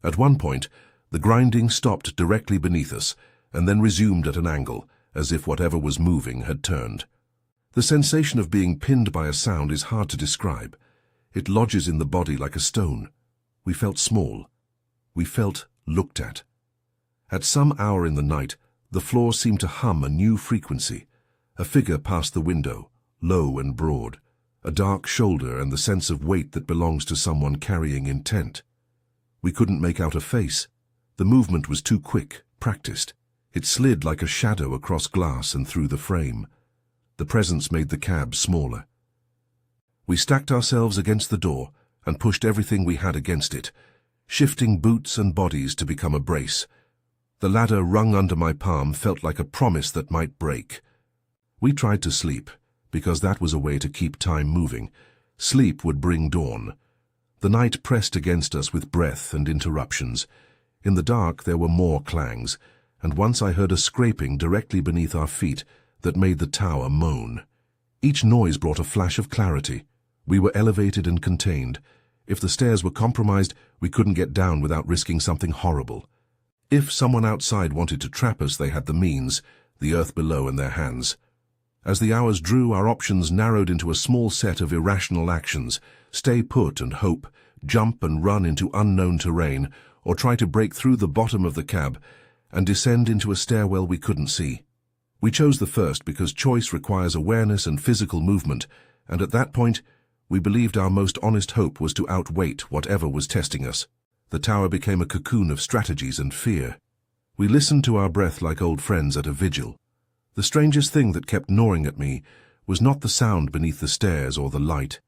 At one point, the grinding stopped directly beneath us, and then resumed at an angle, as if whatever was moving had turned. The sensation of being pinned by a sound is hard to describe. It lodges in the body like a stone. We felt small. We felt looked at. At some hour in the night, the floor seemed to hum a new frequency. A figure passed the window, low and broad, a dark shoulder and the sense of weight that belongs to someone carrying intent. We couldn't make out a face. The movement was too quick, practiced. It slid like a shadow across glass and through the frame. The presence made the cab smaller. We stacked ourselves against the door and pushed everything we had against it, shifting boots and bodies to become a brace. The ladder wrung under my palm felt like a promise that might break. We tried to sleep, because that was a way to keep time moving. Sleep would bring dawn. The night pressed against us with breath and interruptions. In the dark there were more clangs, and once I heard a scraping directly beneath our feet that made the tower moan. Each noise brought a flash of clarity. We were elevated and contained. If the stairs were compromised, we couldn't get down without risking something horrible. If someone outside wanted to trap us, they had the means, the earth below in their hands. As the hours drew, our options narrowed into a small set of irrational actions: stay put and hope, jump and run into unknown terrain, or try to break through the bottom of the cab and descend into a stairwell we couldn't see. We chose the first because choice requires awareness and physical movement, and at that point, we believed our most honest hope was to outwait whatever was testing us. The tower became a cocoon of strategies and fear. We listened to our breath like old friends at a vigil. The strangest thing that kept gnawing at me was not the sound beneath the stairs or the light.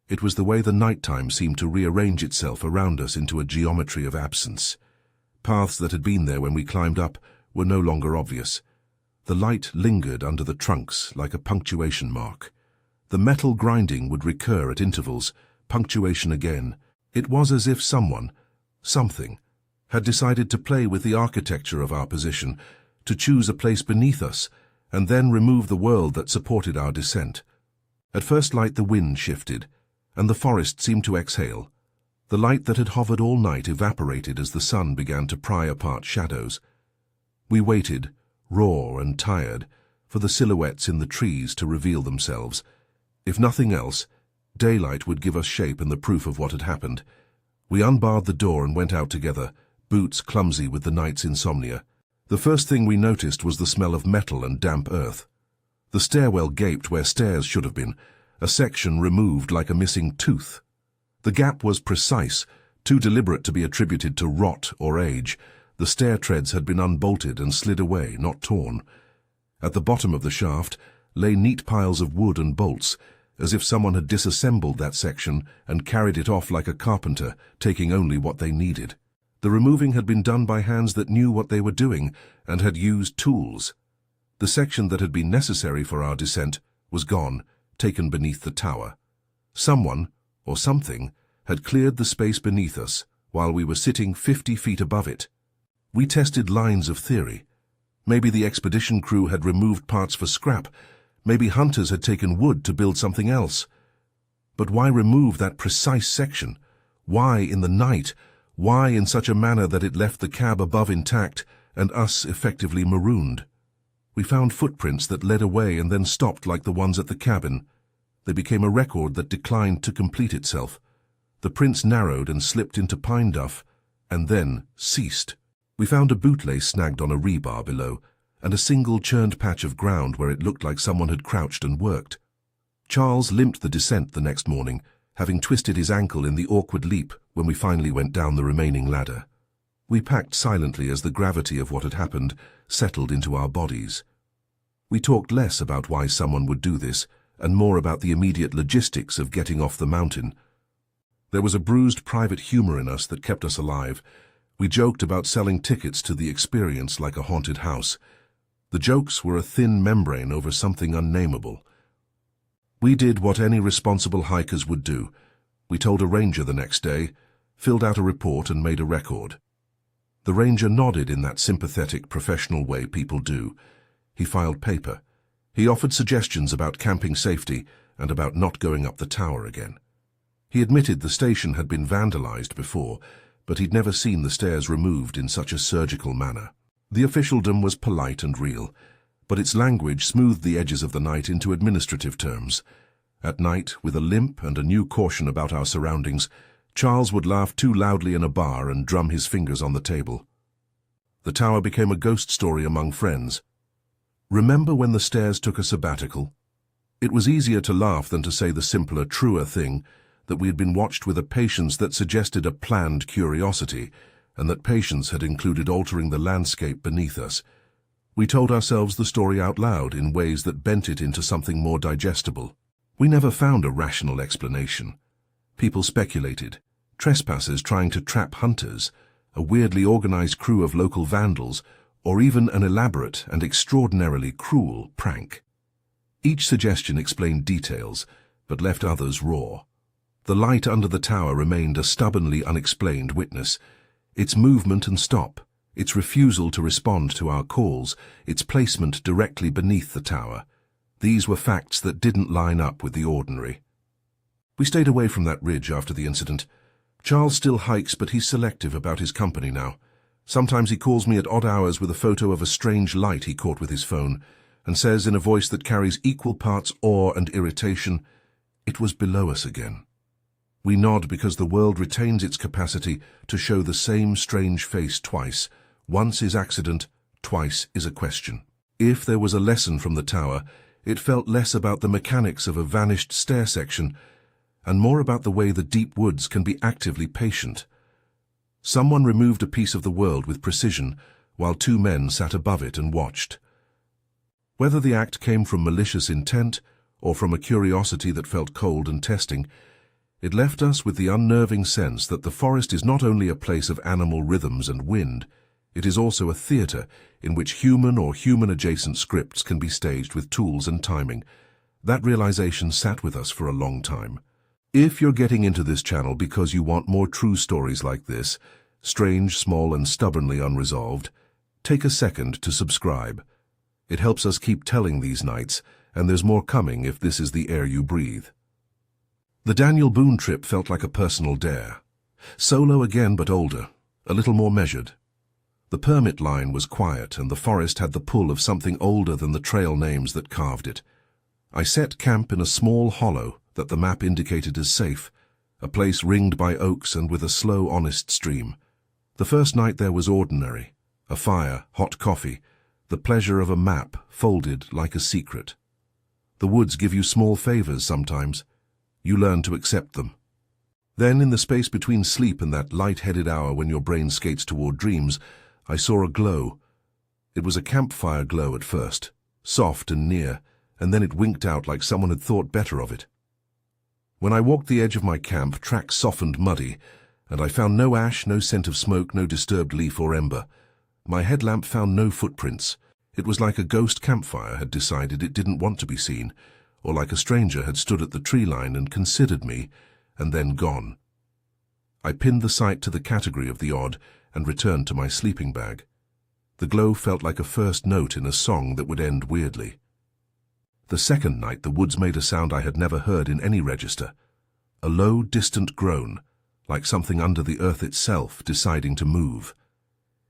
It was the way the nighttime seemed to rearrange itself around us into a geometry of absence. Paths that had been there when we climbed up were no longer obvious. The light lingered under the trunks like a punctuation mark. The metal grinding would recur at intervals, punctuation again. It was as if someone, something, had decided to play with the architecture of our position, to choose a place beneath us, and then remove the world that supported our descent. At first light the wind shifted, and the forest seemed to exhale. The light that had hovered all night evaporated as the sun began to pry apart shadows. We waited, raw and tired, for the silhouettes in the trees to reveal themselves. If nothing else, daylight would give us shape and the proof of what had happened. We unbarred the door and went out together, boots clumsy with the night's insomnia. The first thing we noticed was the smell of metal and damp earth. The stairwell gaped where stairs should have been, a section removed like a missing tooth. The gap was precise, too deliberate to be attributed to rot or age. The stair treads had been unbolted and slid away, not torn. At the bottom of the shaft lay neat piles of wood and bolts, as if someone had disassembled that section and carried it off like a carpenter, taking only what they needed. The removing had been done by hands that knew what they were doing and had used tools. The section that had been necessary for our descent was gone, taken beneath the tower. Someone, or something, had cleared the space beneath us while we were sitting 50 feet above it. We tested lines of theory. Maybe the expedition crew had removed parts for scrap. Maybe hunters had taken wood to build something else. But why remove that precise section? Why in the night? Why in such a manner that it left the cab above intact and us effectively marooned? We found footprints that led away and then stopped like the ones at the cabin. They became a record that declined to complete itself. The prints narrowed and slipped into pine duff, and then ceased. We found a bootlace snagged on a rebar below, and a single churned patch of ground where it looked like someone had crouched and worked. Charles limped the descent the next morning, having twisted his ankle in the awkward leap when we finally went down the remaining ladder. We packed silently as the gravity of what had happened settled into our bodies. We talked less about why someone would do this, and more about the immediate logistics of getting off the mountain. There was a bruised private humor in us that kept us alive. We joked about selling tickets to the experience like a haunted house. The jokes were a thin membrane over something unnameable. We did what any responsible hikers would do. We told a ranger the next day, filled out a report and made a record. The ranger nodded in that sympathetic, professional way people do. He filed paper. He offered suggestions about camping safety and about not going up the tower again. He admitted the station had been vandalized before, but he'd never seen the stairs removed in such a surgical manner. The officialdom was polite and real, but its language smoothed the edges of the night into administrative terms. At night, with a limp and a new caution about our surroundings, Charles would laugh too loudly in a bar and drum his fingers on the table. The tower became a ghost story among friends. Remember when the stairs took a sabbatical? It was easier to laugh than to say the simpler, truer thing, that we had been watched with a patience that suggested a planned curiosity, and that patience had included altering the landscape beneath us. We told ourselves the story out loud in ways that bent it into something more digestible. We never found a rational explanation. People speculated. Trespassers trying to trap hunters, a weirdly organized crew of local vandals, or even an elaborate and extraordinarily cruel prank. Each suggestion explained details, but left others raw. The light under the tower remained a stubbornly unexplained witness. Its movement and stop, its refusal to respond to our calls, its placement directly beneath the tower. These were facts that didn't line up with the ordinary. We stayed away from that ridge after the incident. Charles still hikes, but he's selective about his company now. Sometimes he calls me at odd hours with a photo of a strange light he caught with his phone, and says in a voice that carries equal parts awe and irritation, "It was below us again." We nod because the world retains its capacity to show the same strange face twice. Once is accident, twice is a question. If there was a lesson from the tower, it felt less about the mechanics of a vanished stair section and more about the way the deep woods can be actively patient. Someone removed a piece of the world with precision, while two men sat above it and watched. Whether the act came from malicious intent or from a curiosity that felt cold and testing, it left us with the unnerving sense that the forest is not only a place of animal rhythms and wind, it is also a theater in which human or human-adjacent scripts can be staged with tools and timing. That realization sat with us for a long time. If you're getting into this channel because you want more true stories like this, strange, small, and stubbornly unresolved, take a second to subscribe. It helps us keep telling these nights, and there's more coming if this is the air you breathe. The Daniel Boone trip felt like a personal dare. Solo again, but older, a little more measured. The permit line was quiet, and the forest had the pull of something older than the trail names that carved it. I set camp in a small hollow that the map indicated as safe, a place ringed by oaks and with a slow, honest stream. The first night there was ordinary. A fire, hot coffee, the pleasure of a map folded like a secret. The woods give you small favors sometimes. You learn to accept them. Then, in the space between sleep and that light-headed hour when your brain skates toward dreams, I saw a glow. It was a campfire glow at first, soft and near, and then it winked out like someone had thought better of it. When I walked the edge of my camp, tracks softened muddy, and I found no ash, no scent of smoke, no disturbed leaf or ember. My headlamp found no footprints. It was like a ghost campfire had decided it didn't want to be seen, or like a stranger had stood at the tree line and considered me, and then gone. I pinned the site to the category of the odd and returned to my sleeping bag. The glow felt like a first note in a song that would end weirdly. The second night the woods made a sound I had never heard in any register, a low, distant groan, like something under the earth itself deciding to move.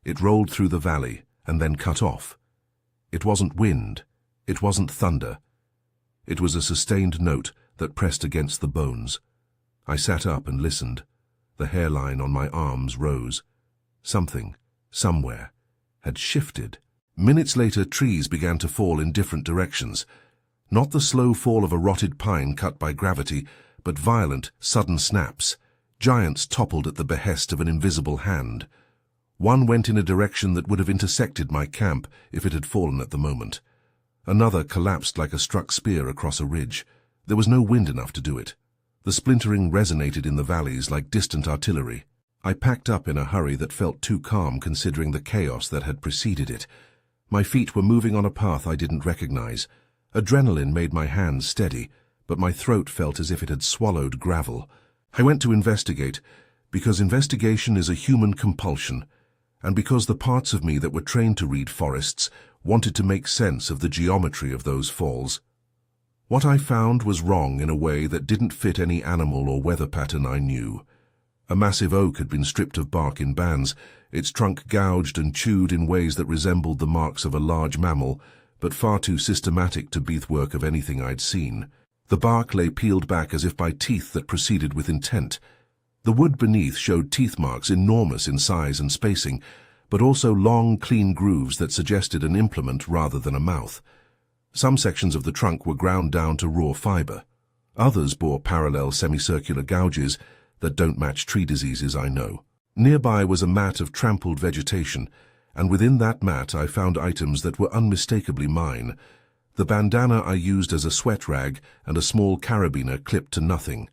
It rolled through the valley and then cut off. It wasn't wind, it wasn't thunder. It was a sustained note that pressed against the bones. I sat up and listened. The hairline on my arms rose. Something, somewhere, had shifted. Minutes later, trees began to fall in different directions. Not the slow fall of a rotted pine cut by gravity, but violent, sudden snaps. Giants toppled at the behest of an invisible hand. One went in a direction that would have intersected my camp if it had fallen at the moment. Another collapsed like a struck spear across a ridge. There was no wind enough to do it. The splintering resonated in the valleys like distant artillery. I packed up in a hurry that felt too calm considering the chaos that had preceded it. My feet were moving on a path I didn't recognize. Adrenaline made my hands steady, but my throat felt as if it had swallowed gravel. I went to investigate, because investigation is a human compulsion, and because the parts of me that were trained to read forests wanted to make sense of the geometry of those falls. What I found was wrong in a way that didn't fit any animal or weather pattern I knew. A massive oak had been stripped of bark in bands, its trunk gouged and chewed in ways that resembled the marks of a large mammal, but far too systematic to be the work of anything I'd seen. The bark lay peeled back as if by teeth that proceeded with intent. The wood beneath showed teeth marks enormous in size and spacing, but also long, clean grooves that suggested an implement rather than a mouth. Some sections of the trunk were ground down to raw fiber. Others bore parallel semicircular gouges that don't match tree diseases I know. Nearby was a mat of trampled vegetation, and within that mat I found items that were unmistakably mine. The bandana I used as a sweat rag and a small carabiner clipped to nothing.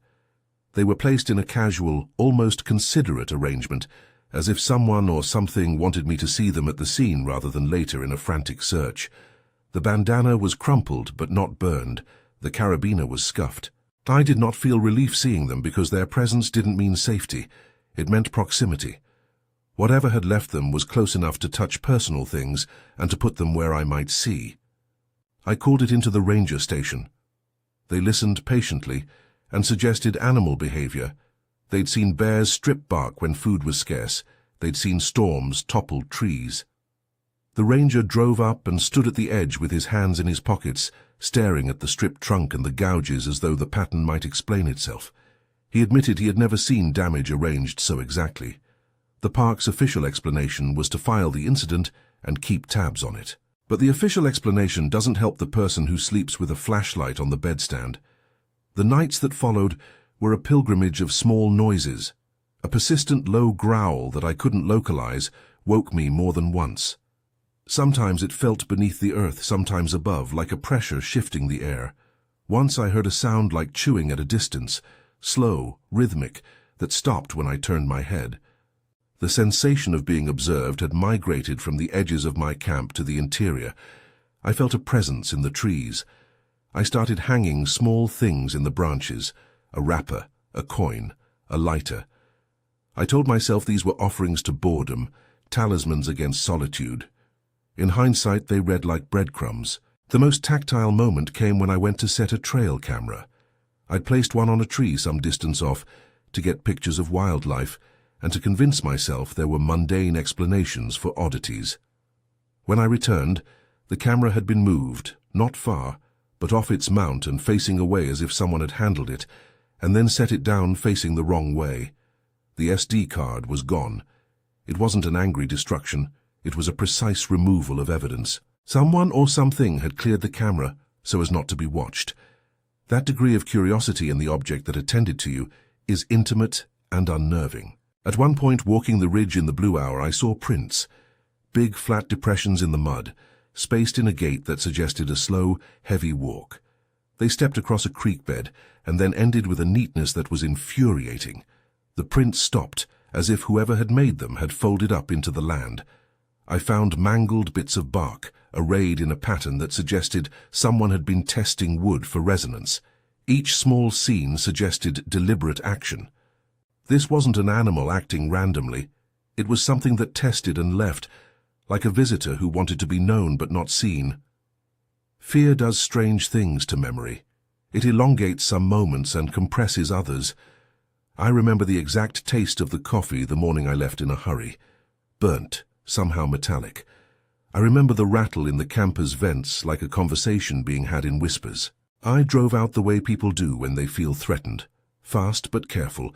They were placed in a casual, almost considerate arrangement, as if someone or something wanted me to see them at the scene rather than later in a frantic search. The bandana was crumpled but not burned. The carabiner was scuffed. I did not feel relief seeing them because their presence didn't mean safety. It meant proximity. Whatever had left them was close enough to touch personal things and to put them where I might see. I called it into the ranger station. They listened patiently and suggested animal behavior. They'd seen bears strip bark when food was scarce. They'd seen storms topple trees. The ranger drove up and stood at the edge with his hands in his pockets, staring at the stripped trunk and the gouges as though the pattern might explain itself. He admitted he had never seen damage arranged so exactly. The park's official explanation was to file the incident and keep tabs on it. But the official explanation doesn't help the person who sleeps with a flashlight on the bedstand. The nights that followed were a pilgrimage of small noises. A persistent low growl that I couldn't localize woke me more than once. Sometimes it felt beneath the earth, sometimes above, like a pressure shifting the air. Once I heard a sound like chewing at a distance, slow, rhythmic, that stopped when I turned my head. The sensation of being observed had migrated from the edges of my camp to the interior. I felt a presence in the trees. I started hanging small things in the branches, a wrapper, a coin, a lighter. I told myself these were offerings to boredom, talismans against solitude. In hindsight, they read like breadcrumbs. The most tactile moment came when I went to set a trail camera. I'd placed one on a tree some distance off to get pictures of wildlife and to convince myself there were mundane explanations for oddities. When I returned, the camera had been moved, not far, but off its mount and facing away as if someone had handled it, and then set it down facing the wrong way. The SD card was gone. It wasn't an angry destruction. It was a precise removal of evidence. Someone or something had cleared the camera so as not to be watched. That degree of curiosity in the object that attended to you is intimate and unnerving. At one point, walking the ridge in the blue hour, I saw prints. Big, flat depressions in the mud, spaced in a gait that suggested a slow, heavy walk. They stepped across a creek bed and then ended with a neatness that was infuriating. The prints stopped, as if whoever had made them had folded up into the land. I found mangled bits of bark, arrayed in a pattern that suggested someone had been testing wood for resonance. Each small scene suggested deliberate action. This wasn't an animal acting randomly. It was something that tested and left, like a visitor who wanted to be known but not seen. Fear does strange things to memory. It elongates some moments and compresses others. I remember the exact taste of the coffee the morning I left in a hurry. Burnt, somehow metallic. I remember the rattle in the camper's vents, like a conversation being had in whispers. I drove out the way people do when they feel threatened, fast but careful,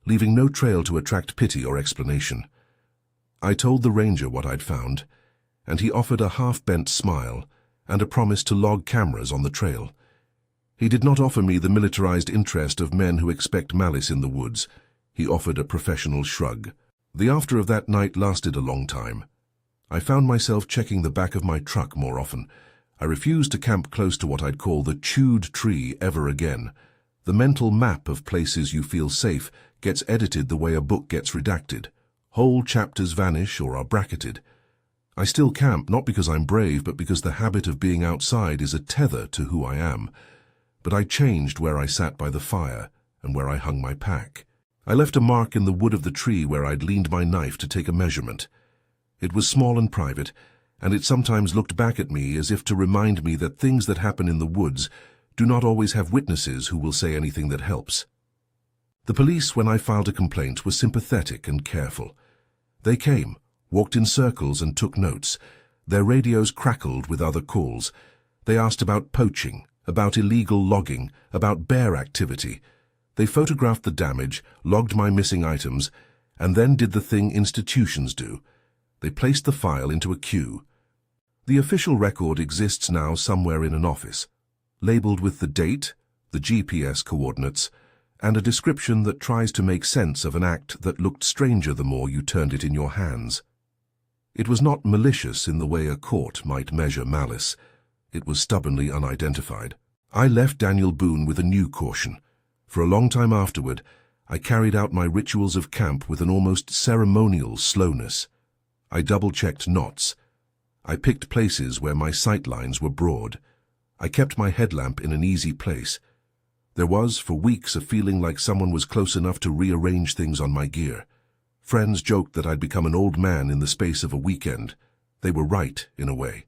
leaving no trail to attract pity or explanation. I told the ranger what I'd found, and he offered a half-bent smile and a promise to log cameras on the trail. He did not offer me the militarized interest of men who expect malice in the woods. He offered a professional shrug. The after of that night lasted a long time. I found myself checking the back of my truck more often. I refused to camp close to what I'd call the chewed tree ever again. The mental map of places you feel safe gets edited the way a book gets redacted. Whole chapters vanish or are bracketed. I still camp, not because I'm brave, but because the habit of being outside is a tether to who I am. But I changed where I sat by the fire and where I hung my pack. I left a mark in the wood of the tree where I'd leaned my knife to take a measurement. It was small and private, and it sometimes looked back at me as if to remind me that things that happen in the woods do not always have witnesses who will say anything that helps. The police, when I filed a complaint, were sympathetic and careful. They came, walked in circles and took notes. Their radios crackled with other calls. They asked about poaching, about illegal logging, about bear activity. They photographed the damage, logged my missing items, and then did the thing institutions do. They placed the file into a queue. The official record exists now somewhere in an office, labeled with the date, the GPS coordinates, and a description that tries to make sense of an act that looked stranger the more you turned it in your hands. It was not malicious in the way a court might measure malice. It was stubbornly unidentified. I left Daniel Boone with a new caution. For a long time afterward, I carried out my rituals of camp with an almost ceremonial slowness. I double-checked knots. I picked places where my sight lines were broad. I kept my headlamp in an easy place. There was, for weeks, a feeling like someone was close enough to rearrange things on my gear. Friends joked that I'd become an old man in the space of a weekend. They were right, in a way.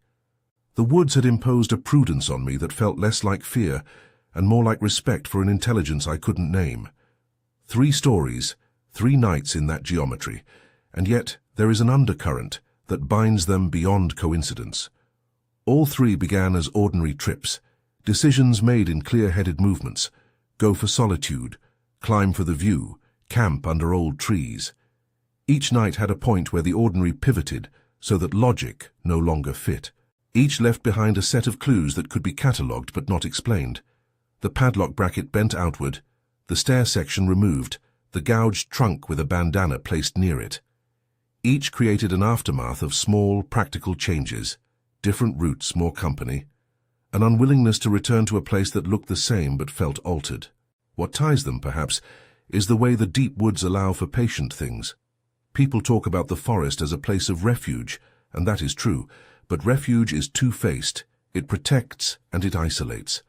The woods had imposed a prudence on me that felt less like fear and more like respect for an intelligence I couldn't name. 3 stories, 3 nights in that geometry, and yet there is an undercurrent that binds them beyond coincidence. All 3 began as ordinary trips, decisions made in clear-headed movements: go for solitude, climb for the view, camp under old trees. Each night had a point where the ordinary pivoted so that logic no longer fit. Each left behind a set of clues that could be catalogued but not explained. The padlock bracket bent outward, the stair section removed, the gouged trunk with a bandana placed near it. Each created an aftermath of small, practical changes, different routes, more company, an unwillingness to return to a place that looked the same but felt altered. What ties them, perhaps, is the way the deep woods allow for patient things. People talk about the forest as a place of refuge, and that is true, but refuge is two-faced. It protects and it isolates.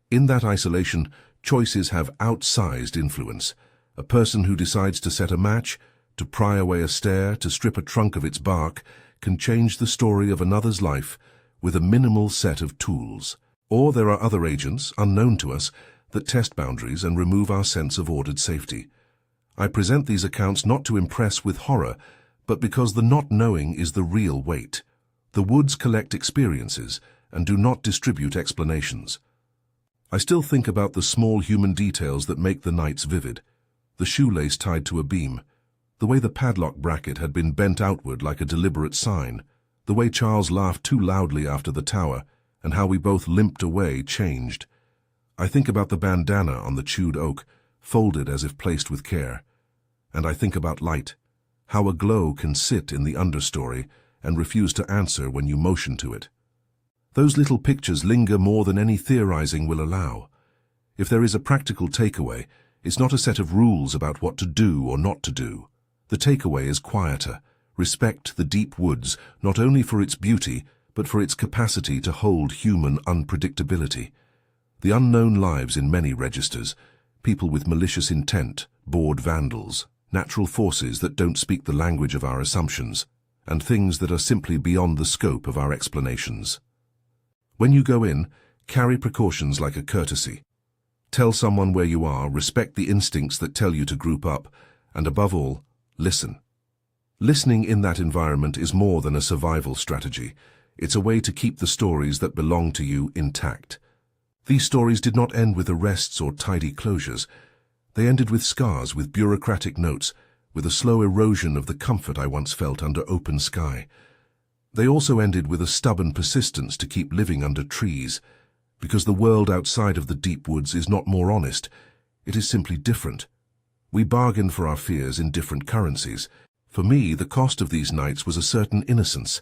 In that isolation, choices have outsized influence. A person who decides to set a match, to pry away a stair, to strip a trunk of its bark, can change the story of another's life with a minimal set of tools. Or there are other agents, unknown to us, that test boundaries and remove our sense of ordered safety. I present these accounts not to impress with horror, but because the not knowing is the real weight. The woods collect experiences and do not distribute explanations. I still think about the small human details that make the nights vivid. The shoelace tied to a beam, the way the padlock bracket had been bent outward like a deliberate sign, the way Charles laughed too loudly after the tower, and how we both limped away changed. I think about the bandana on the chewed oak, folded as if placed with care. And I think about light, how a glow can sit in the understory and refuse to answer when you motion to it. Those little pictures linger more than any theorizing will allow. If there is a practical takeaway, it's not a set of rules about what to do or not to do. The takeaway is quieter. Respect the deep woods, not only for its beauty, but for its capacity to hold human unpredictability. The unknown lives in many registers, people with malicious intent, bored vandals, natural forces that don't speak the language of our assumptions, and things that are simply beyond the scope of our explanations. When you go in, carry precautions like a courtesy. Tell someone where you are, respect the instincts that tell you to group up, and above all, listen. Listening in that environment is more than a survival strategy. It's a way to keep the stories that belong to you intact. These stories did not end with arrests or tidy closures. They ended with scars, with bureaucratic notes, with a slow erosion of the comfort I once felt under open sky. They also ended with a stubborn persistence to keep living under trees, because the world outside of the deep woods is not more honest. It is simply different. We bargain for our fears in different currencies. For me, the cost of these nights was a certain innocence,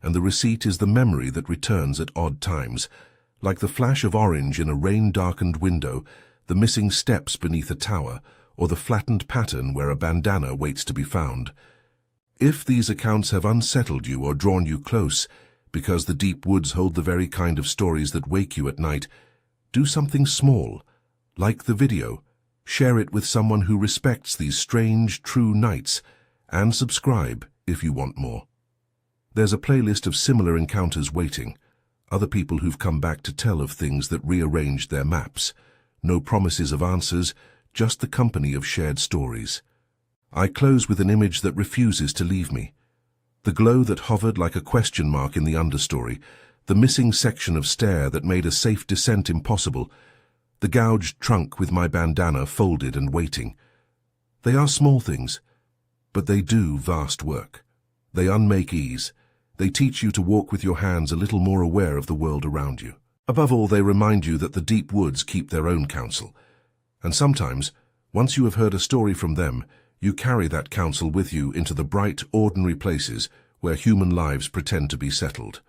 and the receipt is the memory that returns at odd times, like the flash of orange in a rain-darkened window, the missing steps beneath a tower, or the flattened pattern where a bandana waits to be found. If these accounts have unsettled you or drawn you close, because the deep woods hold the very kind of stories that wake you at night, do something small. Like the video, share it with someone who respects these strange, true nights, and subscribe if you want more. There's a playlist of similar encounters waiting. other people who've come back to tell of things that rearranged their maps. No promises of answers, just the company of shared stories. I close with an image that refuses to leave me. The glow that hovered like a question mark in the understory, the missing section of stair that made a safe descent impossible, the gouged trunk with my bandana folded and waiting. They are small things, but they do vast work. They unmake ease. They teach you to walk with your hands a little more aware of the world around you. Above all, they remind you that the deep woods keep their own counsel. And sometimes, once you have heard a story from them, you carry that counsel with you into the bright, ordinary places where human lives pretend to be settled.